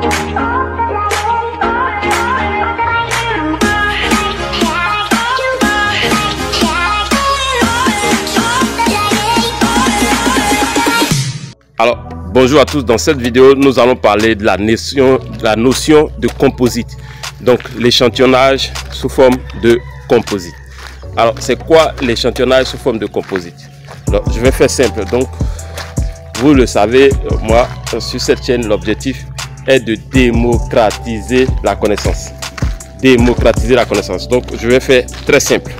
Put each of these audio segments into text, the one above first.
Alors, bonjour à tous. Dans cette vidéo, nous allons parler de la notion de composite. Donc, l'échantillonnage sous forme de composite. Alors, c'est quoi l'échantillonnage sous forme de composite? Alors, je vais faire simple. Donc, vous le savez, moi, sur cette chaîne, l'objectif est de démocratiser la connaissance. Démocratiser la connaissance. Donc, je vais faire très simple.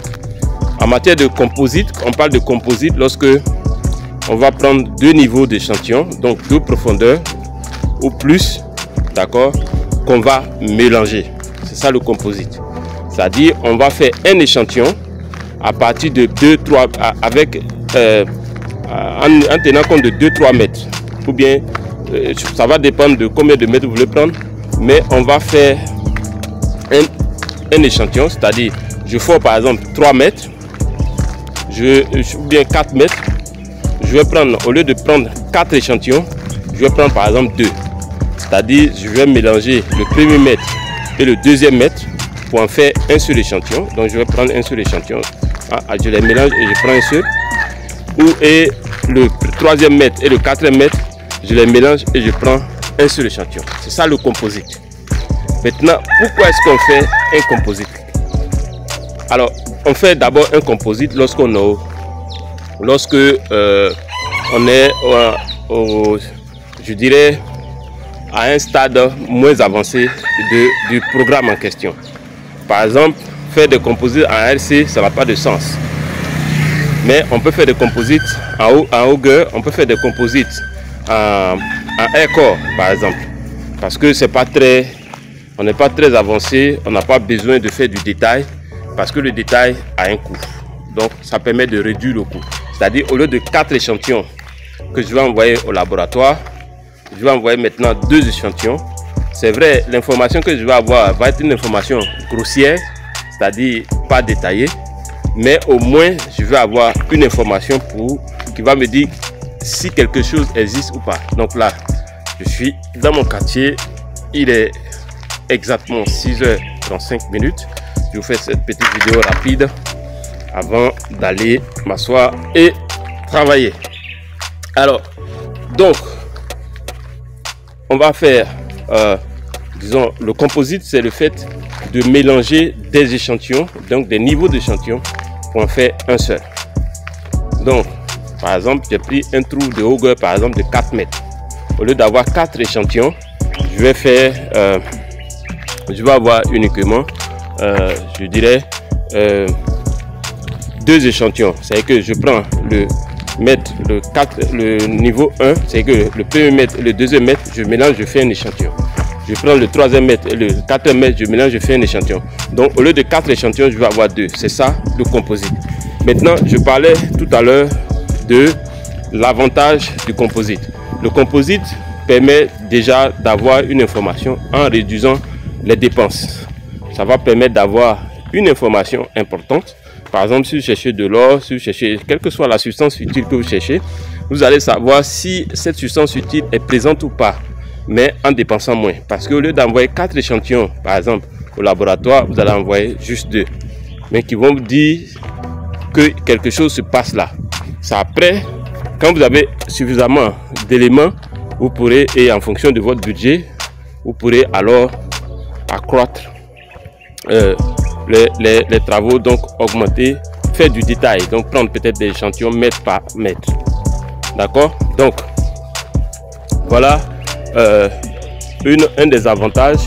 En matière de composite, on parle de composite lorsque on va prendre deux niveaux d'échantillon, donc deux profondeurs ou plus, d'accord, qu'on va mélanger. C'est ça le composite. C'est-à-dire, on va faire un échantillon à partir de 2-3 avec en tenant compte de 2-3 mètres. Ou bien, ça va dépendre de combien de mètres vous voulez prendre, mais on va faire un échantillon, c'est-à-dire, je fais par exemple 3 mètres, ou bien 4 mètres. Je vais prendre, au lieu de prendre 4 échantillons, je vais prendre par exemple 2. C'est-à-dire, je vais mélanger le premier mètre et le deuxième mètre pour en faire un seul échantillon. Donc, je vais prendre un seul échantillon. Je les mélange et je prends un seul. Et le troisième mètre et le quatrième mètre, je les mélange et je prends un seul échantillon. C'est ça le composite. Maintenant, pourquoi est-ce qu'on fait un composite? Alors, on fait d'abord un composite lorsque on est je dirais à un stade moins avancé du programme en question. Par exemple, faire des composites en RC, ça n'a pas de sens. Mais on peut faire des composites en Auger, on peut faire des composites en Aircore, par exemple. Parce que on n'est pas très avancé, on n'a pas besoin de faire du détail, parce que le détail a un coût. Donc, ça permet de réduire le coût. C'est-à-dire, au lieu de 4 échantillons que je vais envoyer au laboratoire, je vais envoyer maintenant 2 échantillons. C'est vrai, l'information que je vais avoir va être une information grossière, c'est-à-dire pas détaillée, mais au moins, je vais avoir une information qui va me dire si quelque chose existe ou pas. Donc là, je suis dans mon quartier, il est exactement 6h35. Je vous fais cette petite vidéo rapide avant d'aller m'asseoir et travailler. Alors, donc, on va faire, disons, le composite, c'est le fait de mélanger des échantillons, donc des niveaux d'échantillons, pour en faire un seul. Donc, par exemple, j'ai pris un trou de hauteur, par exemple, de 4 mètres. Au lieu d'avoir 4 échantillons, je vais avoir uniquement, je dirais, 2 échantillons. C'est que je prends le niveau 1, c'est que le premier mètre et le deuxième mètre, je mélange, je fais un échantillon. Je prends le troisième mètre et le quatrième mètre, je mélange, je fais un échantillon. Donc au lieu de 4 échantillons, je vais avoir 2. C'est ça le composite. Maintenant, je parlais tout à l'heure de l'avantage du composite. Le composite permet déjà d'avoir une information en réduisant les dépenses. Ça va permettre d'avoir une information importante. Par exemple, si vous cherchez de l'or, si vous cherchez, quelle que soit la substance utile que vous cherchez, vous allez savoir si cette substance utile est présente ou pas, mais en dépensant moins. Parce qu'au lieu d'envoyer 4 échantillons, par exemple, au laboratoire, vous allez envoyer juste 2, mais qui vont vous dire que quelque chose se passe là. C'est après, quand vous avez suffisamment d'éléments, vous pourrez, et en fonction de votre budget, vous pourrez alors accroître les travaux, donc augmenter, faire du détail, donc prendre peut-être des échantillons mètre par mètre. D'accord? Donc voilà un des avantages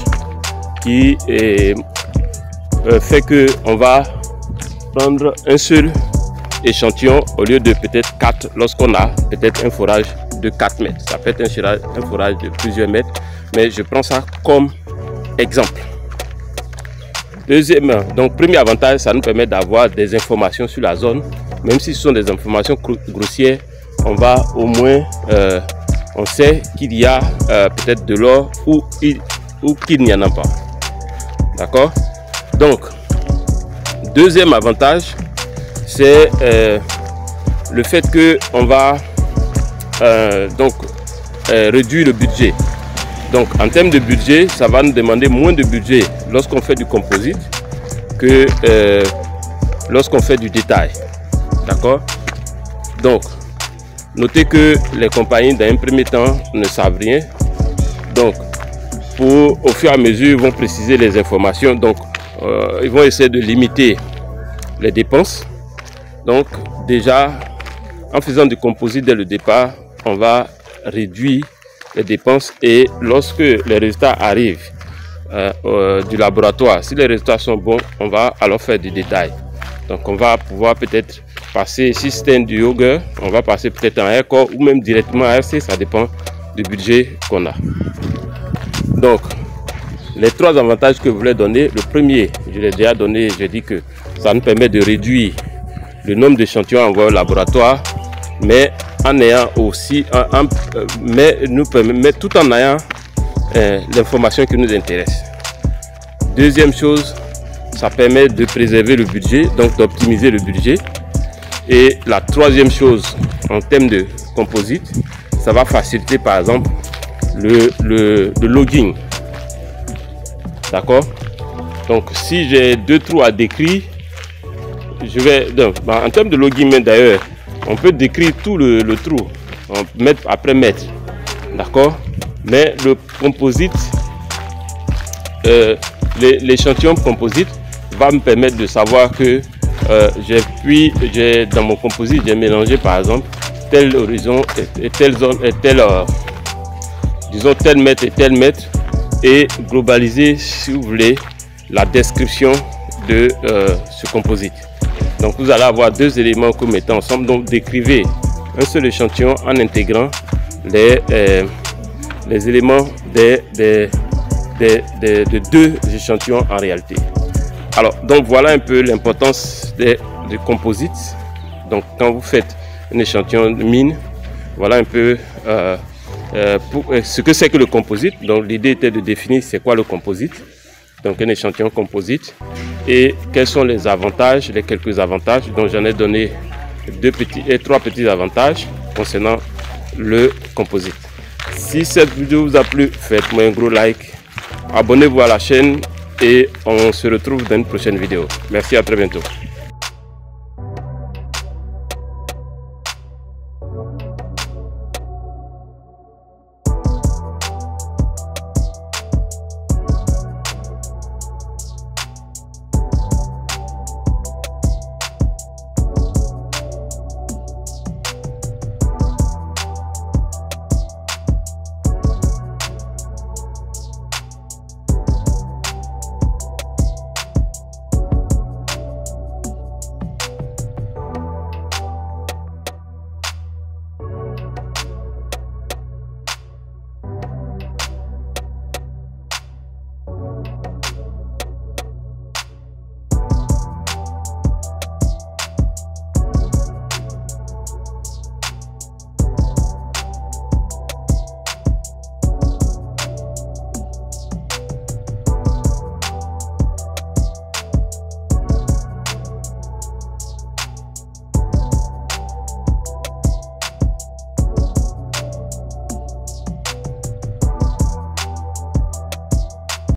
qui fait que on va prendre un seul échantillon au lieu de peut-être 4 lorsqu'on a peut-être un forage de 4 mètres. Ça peut être un forage de plusieurs mètres, mais je prends ça comme exemple. Deuxièmement, donc premier avantage, ça nous permet d'avoir des informations sur la zone. Même si ce sont des informations grossières, on va au moins, on sait qu'il y a peut-être de l'or ou qu'il n'y en a pas. D'accord? Donc, deuxième avantage, c'est le fait que on va réduire le budget. Donc en termes de budget, ça va nous demander moins de budget lorsqu'on fait du composite que lorsqu'on fait du détail. D'accord? Donc, notez que les compagnies dans un premier temps ne savent rien. Donc, au fur et à mesure, ils vont préciser les informations. Donc, ils vont essayer de limiter les dépenses. Donc, déjà, en faisant du composite dès le départ, on va réduire les dépenses. Et lorsque les résultats arrivent du laboratoire, si les résultats sont bons, on va alors faire du détail. Donc, on va pouvoir peut-être passer, si c'est un yoga, on va passer peut-être en aircore ou même directement à RC, ça dépend du budget qu'on a. Donc, les 3 avantages que je voulais donner, le premier, je l'ai déjà donné, j'ai dit que ça nous permet de réduire le nombre d'échantillons envoyés au laboratoire, mais en ayant aussi, mais tout en ayant l'information qui nous intéresse. Deuxième chose, ça permet de préserver le budget, donc d'optimiser le budget. Et la troisième chose, en termes de composite, ça va faciliter par exemple le logging. D'accord? Donc si j'ai 2 trous à décrire, je vais en termes de logging, mais d'ailleurs on peut décrire tout le trou mètre après mètre. D'accord? Mais le composite, l'échantillon composite va me permettre de savoir que dans mon composite, j'ai mélangé par exemple tel horizon et telle zone et disons tel mètre et tel mètre, et globaliser, si vous voulez, la description de ce composite. Donc vous allez avoir 2 éléments que vous mettez ensemble. Donc décrivez un seul échantillon en intégrant les éléments de 2 échantillons en réalité. Alors, donc voilà un peu l'importance des composites. Donc quand vous faites un échantillon de mine, voilà un peu ce que c'est que le composite. Donc l'idée était de définir c'est quoi le composite, donc un échantillon composite, et quels sont les avantages, les quelques avantages. Donc j'en ai donné 3 petits avantages concernant le composite. Si cette vidéo vous a plu, faites-moi un gros like, abonnez-vous à la chaîne et on se retrouve dans une prochaine vidéo. Merci, à très bientôt.